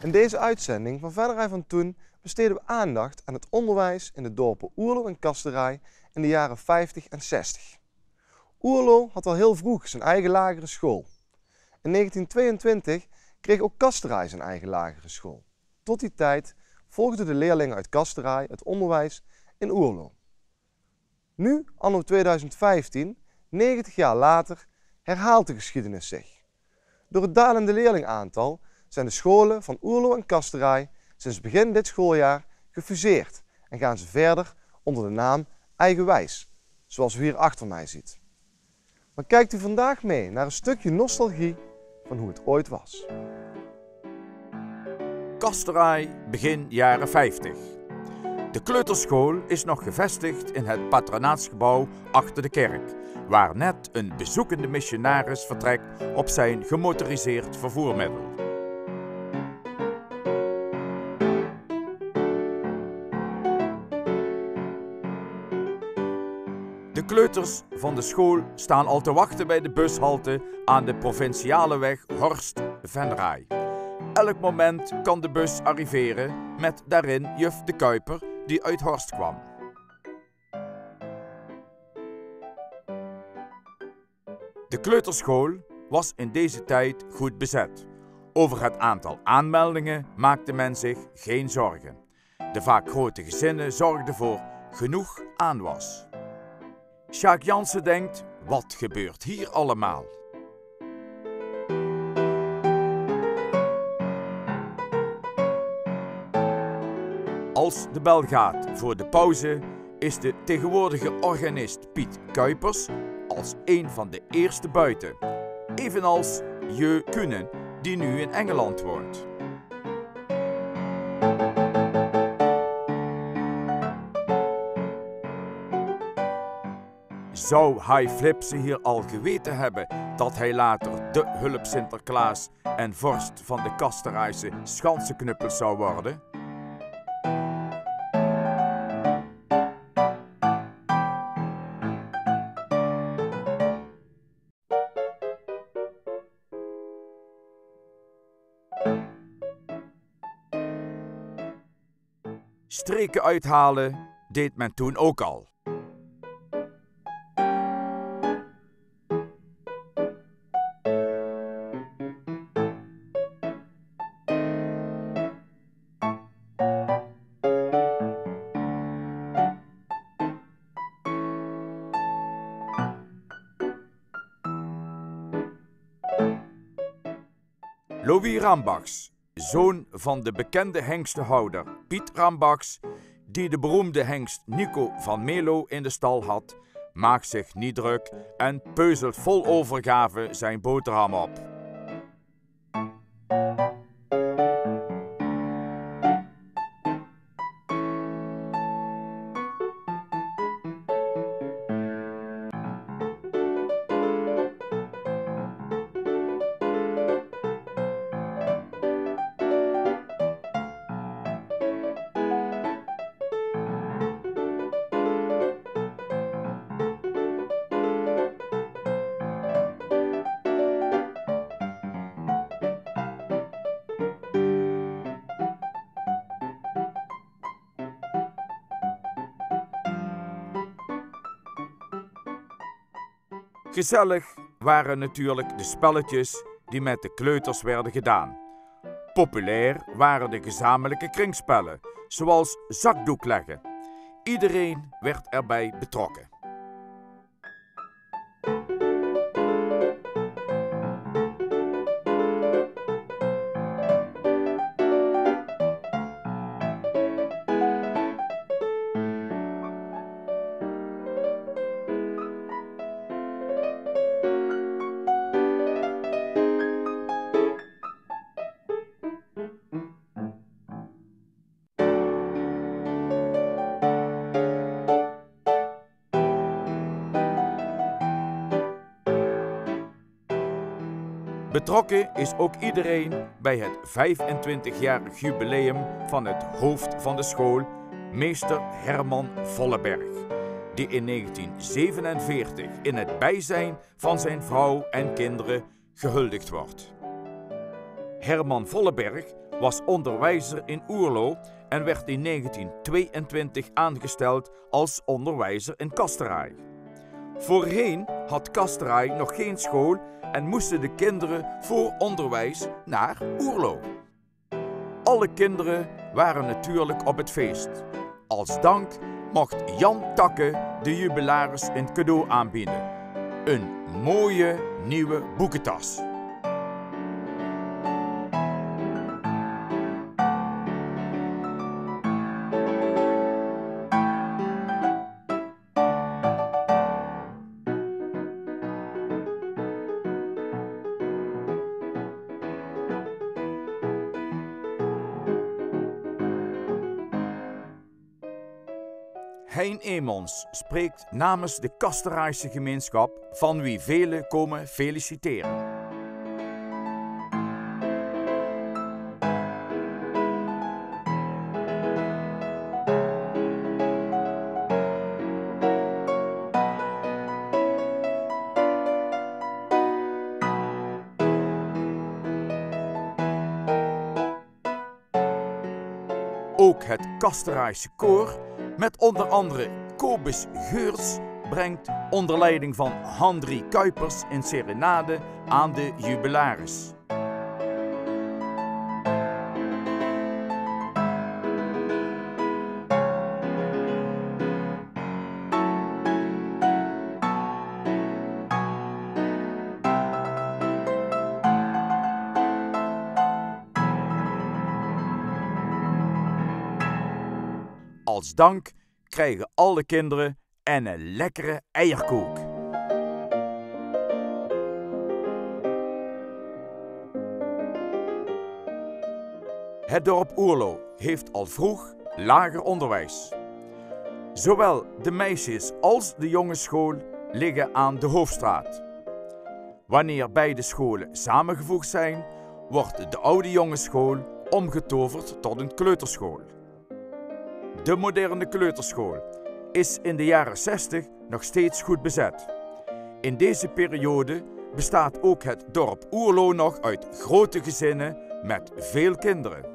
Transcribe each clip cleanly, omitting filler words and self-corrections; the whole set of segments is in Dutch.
In deze uitzending van Venray van Toen besteden we aandacht aan het onderwijs in de dorpen Oerlo en Kasterij in de jaren 50 en 60. Oerlo had al heel vroeg zijn eigen lagere school. In 1922 kreeg ook Kasterij zijn eigen lagere school. Tot die tijd volgden de leerlingen uit Kasterij het onderwijs in Oerlo. Nu, anno 2015, 90 jaar later, herhaalt de geschiedenis zich. Door het dalende leerlingaantal zijn de scholen van Oerlo en Kasterij sinds begin dit schooljaar gefuseerd en gaan ze verder onder de naam Eigenwijs, zoals u hier achter mij ziet. Maar kijkt u vandaag mee naar een stukje nostalgie van hoe het ooit was. Kasterij begin jaren 50. De kleuterschool is nog gevestigd in het patronaatsgebouw achter de kerk, waar net een bezoekende missionaris vertrekt op zijn gemotoriseerd vervoermiddel. De kleuters van de school staan al te wachten bij de bushalte aan de provinciale weg Horst-Venray. Elk moment kan de bus arriveren met daarin juf De Kuiper die uit Horst kwam. De kleuterschool was in deze tijd goed bezet. Over het aantal aanmeldingen maakte men zich geen zorgen. De vaak grote gezinnen zorgden voor genoeg aanwas. Sjaak Jansen denkt, wat gebeurt hier allemaal? Als de bel gaat voor de pauze, is de tegenwoordige organist Piet Kuipers als een van de eerste buiten. Evenals Je Kunen, die nu in Engeland woont. Zou Hai Flipse hier al geweten hebben dat hij later de hulp Sinterklaas en vorst van de Kasterijse Schansenknuppels zou worden? Streken uithalen deed men toen ook al. Louis Rambachs, zoon van de bekende hengstenhouder Piet Rambachs, die de beroemde hengst Nico van Melo in de stal had, maakt zich niet druk en peuzelt vol overgave zijn boterham op. Gezellig waren natuurlijk de spelletjes die met de kleuters werden gedaan. Populair waren de gezamenlijke kringspellen, zoals zakdoekleggen. Iedereen werd erbij betrokken. Betrokken is ook iedereen bij het 25-jarig jubileum van het hoofd van de school, meester Herman Volleberg, die in 1947 in het bijzijn van zijn vrouw en kinderen gehuldigd wordt. Herman Volleberg was onderwijzer in Oerlo en werd in 1922 aangesteld als onderwijzer in Kasteraai. Voorheen had Kasteraai nog geen school en moesten de kinderen voor onderwijs naar Oerlo. Alle kinderen waren natuurlijk op het feest. Als dank mocht Jan Takke de jubilaris een cadeau aanbieden. Een mooie nieuwe boekentas. Hein Emons spreekt namens de Kasteraayse gemeenschap, van wie velen komen feliciteren. Ook het Kasteraayse koor, met onder andere Kobus Geurts, brengt onder leiding van Handrie Kuipers een serenade aan de jubilaris. Als dank krijgen alle kinderen een lekkere eierkoek. Het dorp Oerlo heeft al vroeg lager onderwijs. Zowel de meisjes- als de jongensschool liggen aan de Hoofdstraat. Wanneer beide scholen samengevoegd zijn, wordt de oude jongensschool omgetoverd tot een kleuterschool. De moderne kleuterschool is in de jaren 60 nog steeds goed bezet. In deze periode bestaat ook het dorp Oerlo nog uit grote gezinnen met veel kinderen.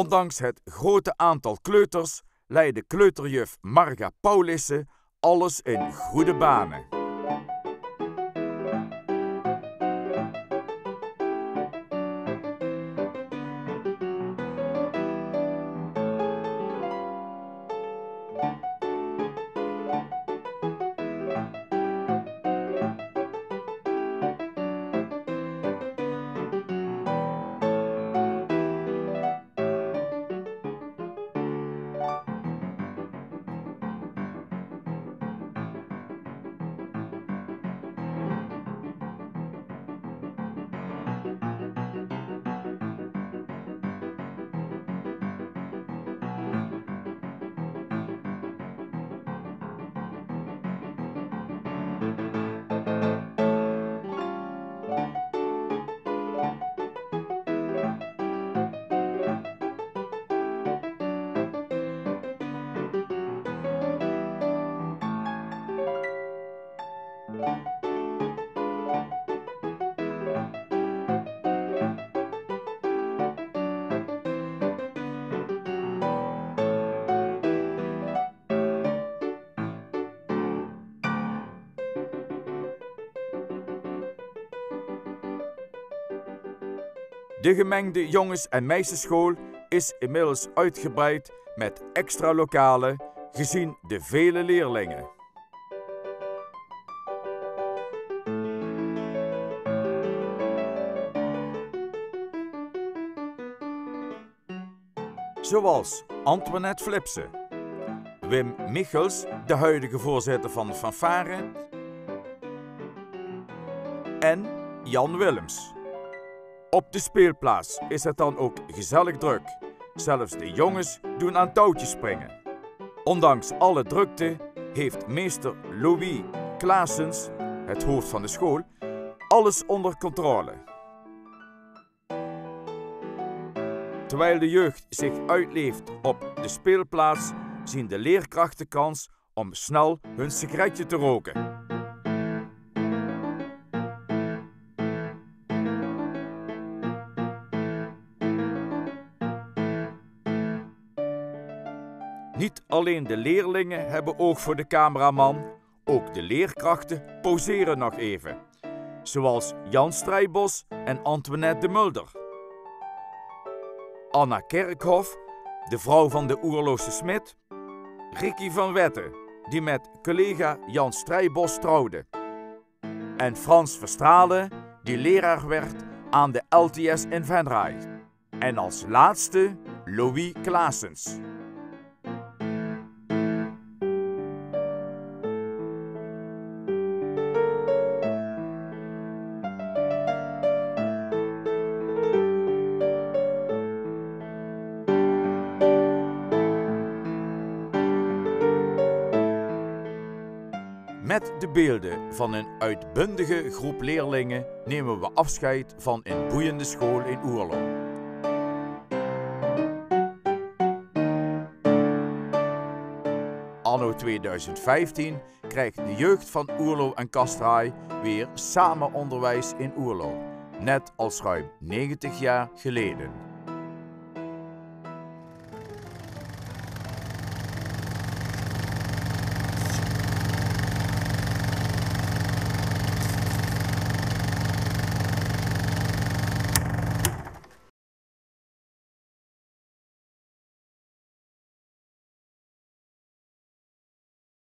Ondanks het grote aantal kleuters leidde kleuterjuf Marga Paulissen alles in goede banen. De gemengde jongens- en meisjesschool is inmiddels uitgebreid met extra lokalen, gezien de vele leerlingen. zoals Antoinette Flipse, Wim Michels, de huidige voorzitter van de fanfare, en Jan Willems. Op de speelplaats is het dan ook gezellig druk. Zelfs de jongens doen aan touwtjes springen. Ondanks alle drukte heeft meester Louis Claessens, het hoofd van de school, alles onder controle. Terwijl de jeugd zich uitleeft op de speelplaats, zien de leerkrachten kans om snel hun sigaretje te roken. Niet alleen de leerlingen hebben oog voor de cameraman, ook de leerkrachten poseren nog even. Zoals Jan Strijbos en Antoinette de Mulder. Anna Kerkhoff, de vrouw van de Oerloose Smit. Ricky van Wetten, die met collega Jan Strijbos trouwde. En Frans Verstralen, die leraar werd aan de LTS in Venray. En als laatste Louis Claessens. Met de beelden van een uitbundige groep leerlingen nemen we afscheid van een boeiende school in Oerlo. Anno 2015 krijgt de jeugd van Oerlo en Castraai weer samen onderwijs in Oerlo, net als ruim 90 jaar geleden.